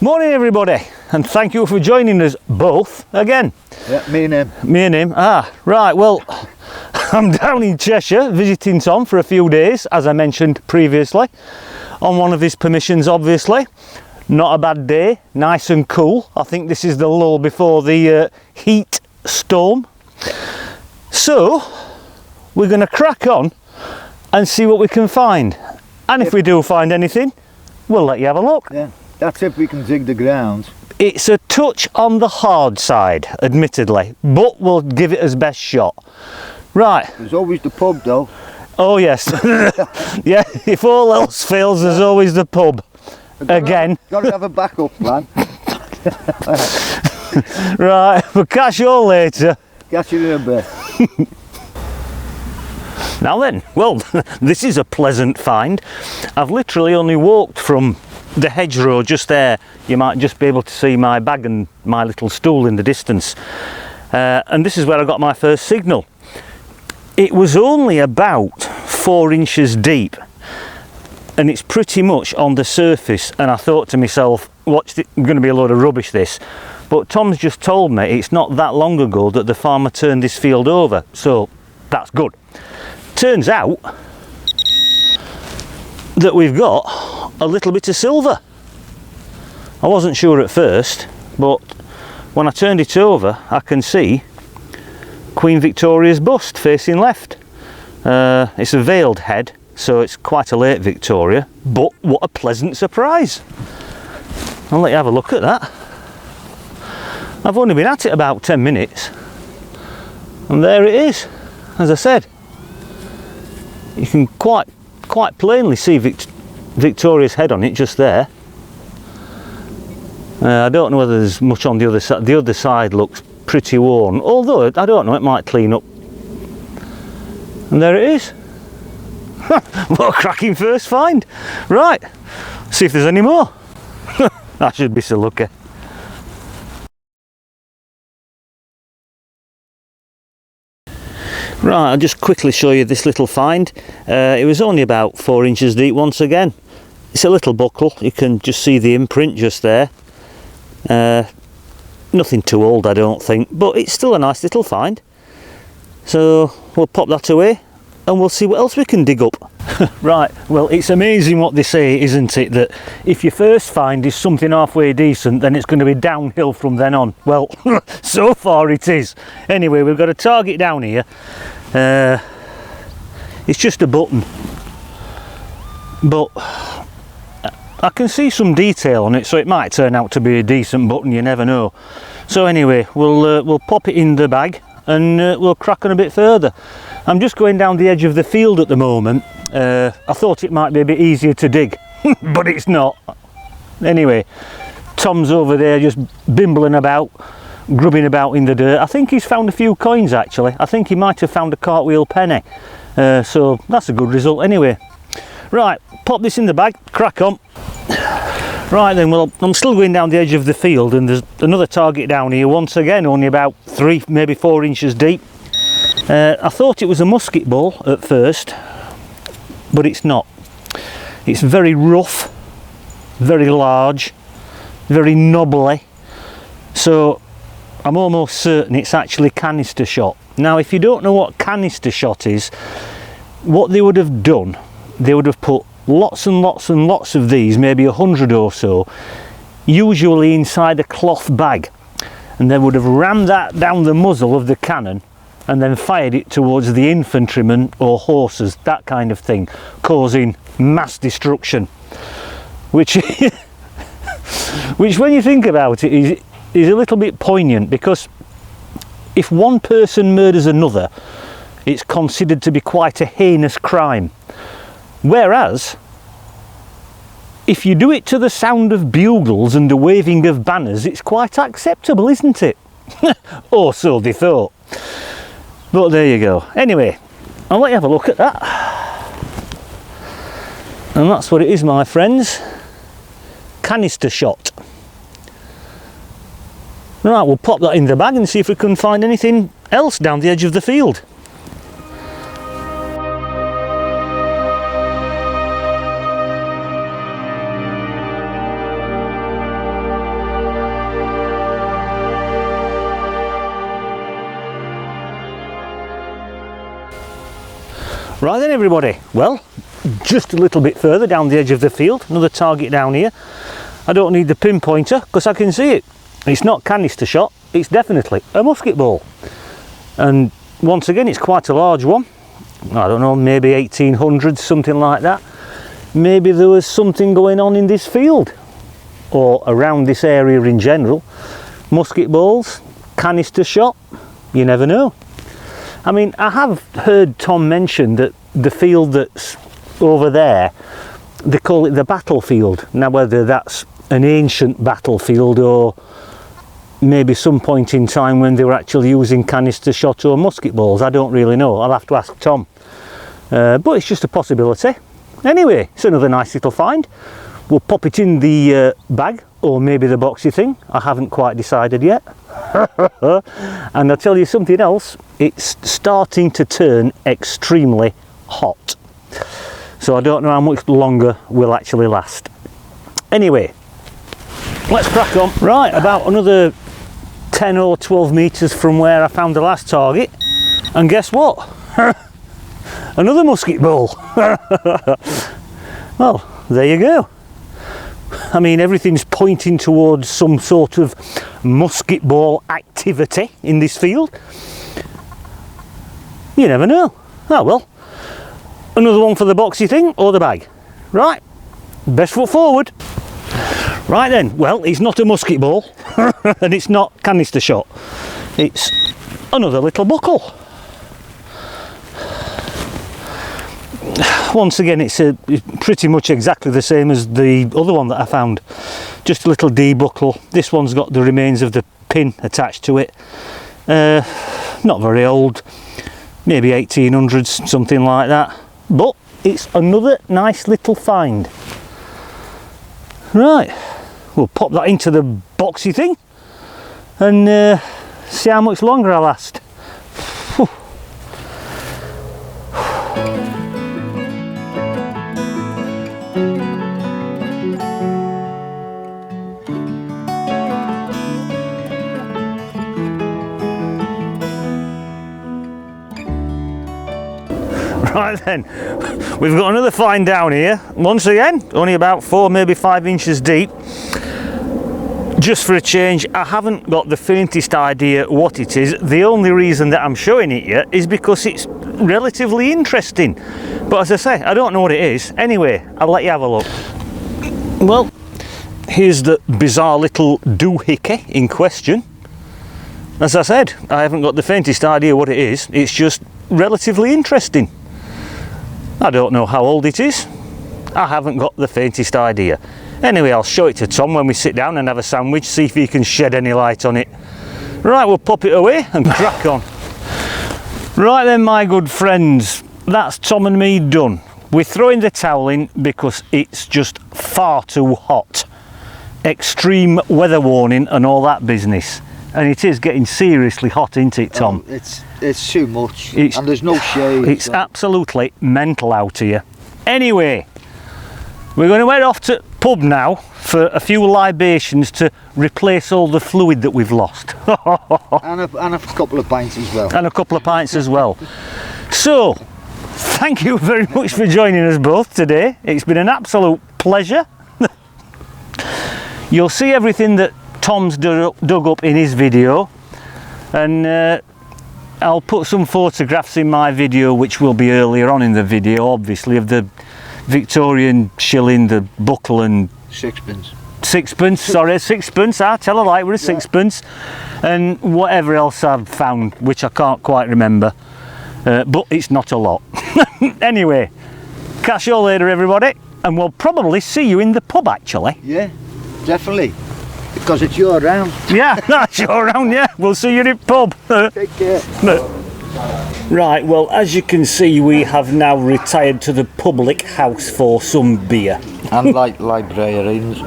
Morning everybody, and thank you for joining us both again. Yeah, me and him. Me and him. Right, well, I'm down in Cheshire visiting Tom for a few days, as I mentioned previously, on one of his permissions obviously. Not a bad day, nice and cool. I think this is the lull before the heat storm. So, we're going to crack on and see what we can find. And if we do find anything, we'll let you have a look. Yeah, that's if we can dig the ground. It's a touch on the hard side, admittedly, but we'll give it as best shot. Right. There's always the pub though. Oh yes. Yeah, if all else fails, there's always the pub. Again. Gotta have a backup plan. Right, we'll catch you all later. Catch you in a bit. Now then, well, this is a pleasant find. I've literally only walked from the hedgerow just there. You might just be able to see my bag and my little stool in the distance. And this is where I got my first signal. It was only about 4 inches deep, and it's pretty much on the surface, and I thought to myself, watch, it's going to be a load of rubbish this. But Tom's just told me it's not that long ago that the farmer turned this field over, so that's good. Turns out that we've got a little bit of silver. I wasn't sure at first, but when I turned it over I can see Queen Victoria's bust facing left. It's a veiled head, so it's quite a late Victoria, but what a pleasant surprise. I'll let you have a look at that. I've only been at it about 10 minutes and there it is. As I said, you can quite plainly see Victoria's head on it just there. I don't know whether there's much on the other side. The other side looks pretty worn, although I don't know, it might clean up. And there it is. What a cracking first find. Right, see if there's any more. I should be so lucky. Right, I'll just quickly show you this little find. It was only about 4 inches deep once again. It's a little buckle, you can just see the imprint just there. Nothing too old I don't think, but it's still a nice little find. So we'll pop that away and we'll see what else we can dig up. Right, well, it's amazing what they say, isn't it, that if your first find is something halfway decent, then it's going to be downhill from then on. Well, so far it is. Anyway, we've got a target down here. It's just a button, but I can see some detail on it, so it might turn out to be a decent button, you never know. So anyway, we'll pop it in the bag and we'll crack on a bit further. I'm just going down the edge of the field at the moment. I thought it might be a bit easier to dig, but it's not. Anyway, Tom's over there just bimbling about, grubbing about in the dirt. I think he's found a few coins actually. I think he might have found a cartwheel penny. So that's a good result anyway. Right, pop this in the bag, crack on. Right then, well, I'm still going down the edge of the field and there's another target down here once again, only about 3, maybe 4 inches deep. I thought it was a musket ball at first, but it's not. It's very rough, very large, very knobbly, so I'm almost certain it's actually canister shot. Now if you don't know what canister shot is, what they would have done, they would have put lots and lots and lots of these, maybe 100 or so, usually inside a cloth bag, and they would have rammed that down the muzzle of the cannon and then fired it towards the infantrymen or horses, that kind of thing, causing mass destruction. Which when you think about it is a little bit poignant, because if one person murders another, it's considered to be quite a heinous crime. Whereas if you do it to the sound of bugles and the waving of banners, it's quite acceptable, isn't it? Or so they thought. But there you go. Anyway, I'll let you have a look at that. And that's what it is, my friends. Canister shot. Right, we'll pop that in the bag and see if we can find anything else down the edge of the field. Right then everybody, well, just a little bit further down the edge of the field, another target down here. I don't need the pinpointer because I can see it. It's not canister shot, it's definitely a musket ball. And once again, it's quite a large one. I don't know, maybe 1800s, something like that. Maybe there was something going on in this field or around this area in general. Musket balls, canister shot, you never know. I mean, I have heard Tom mention that the field that's over there, they call it the battlefield. Now whether that's an ancient battlefield or maybe some point in time when they were actually using canister shot or musket balls, I don't really know. I'll have to ask Tom. But it's just a possibility. Anyway, it's another nice little find. We'll pop it in the bag or maybe the boxy thing. I haven't quite decided yet. And I'll tell you something else, it's starting to turn extremely hot. So I don't know how much longer will actually last. Anyway, let's crack on. Right, about another 10 or 12 metres from where I found the last target. And guess what? Another musket ball. Well, there you go. I mean, everything's pointing towards some sort of musket ball activity in this field. You never know. Oh well, another one for the boxy thing or the bag. Right, best foot forward. Right then, well, it's not a musket ball and it's not canister shot. It's another little buckle. Once again, it's pretty much exactly the same as the other one that I found. Just a little D buckle. This one's got the remains of the pin attached to it. Not very old, maybe 1800s, something like that. But it's another nice little find. Right, we'll pop that into the boxy thing and see how much longer I last. Right then, we've got another find down here. Once again, only about 4, maybe 5 inches deep. Just for a change, I haven't got the faintest idea what it is. The only reason that I'm showing it you is because it's relatively interesting. But as I say, I don't know what it is. Anyway, I'll let you have a look. Well, here's the bizarre little doohickey in question. As I said, I haven't got the faintest idea what it is. It's just relatively interesting. I don't know how old it is. I haven't got the faintest idea. Anyway, I'll show it to Tom when we sit down and have a sandwich, see if he can shed any light on it. Right, we'll pop it away and crack on. Right then, my good friends, that's Tom and me done. We're throwing the towel in because it's just far too hot. Extreme weather warning and all that business. And it is getting seriously hot, isn't it, Tom? Oh, it's too much, and there's no shade. It's so. Absolutely mental out here. Anyway, we're going to head off to pub now for a few libations to replace all the fluid that we've lost. and a couple of pints as well. And a couple of pints as well. So, thank you very much for joining us both today. It's been an absolute pleasure. You'll see everything that Tom's dug up in his video, and I'll put some photographs in my video, which will be earlier on in the video, obviously, of the Victorian shilling, the buckle and Sixpence. Sixpence, I tell a lie, we're a sixpence, and whatever else I've found, which I can't quite remember, but it's not a lot. Anyway, catch you all later, everybody, and we'll probably see you in the pub, actually. Yeah, definitely. Because it's your round. Yeah, that's your round, yeah. We'll see you in the pub. Take care. Right, well, as you can see, we have now retired to the public house for some beer. And librarians,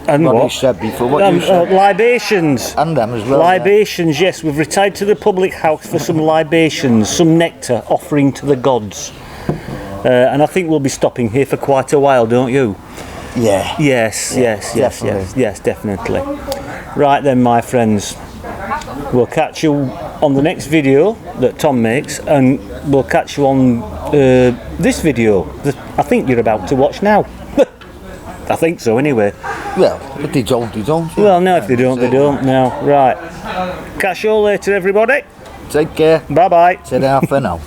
and what what? you said before, what you said. Libations. And them as well. Libations, yeah. Yes, we've retired to the public house for some libations, some nectar offering to the gods. And I think we'll be stopping here for quite a while, don't you? Yeah. Yes, definitely. Right then, my friends, we'll catch you on the next video that Tom makes, and we'll catch you on this video that I think you're about to watch now. I think so anyway. Well, if they don't, they don't. Well, no, if they don't, they don't. Now, right. Catch you all later, everybody. Take care. Bye-bye. Ta-ra for now.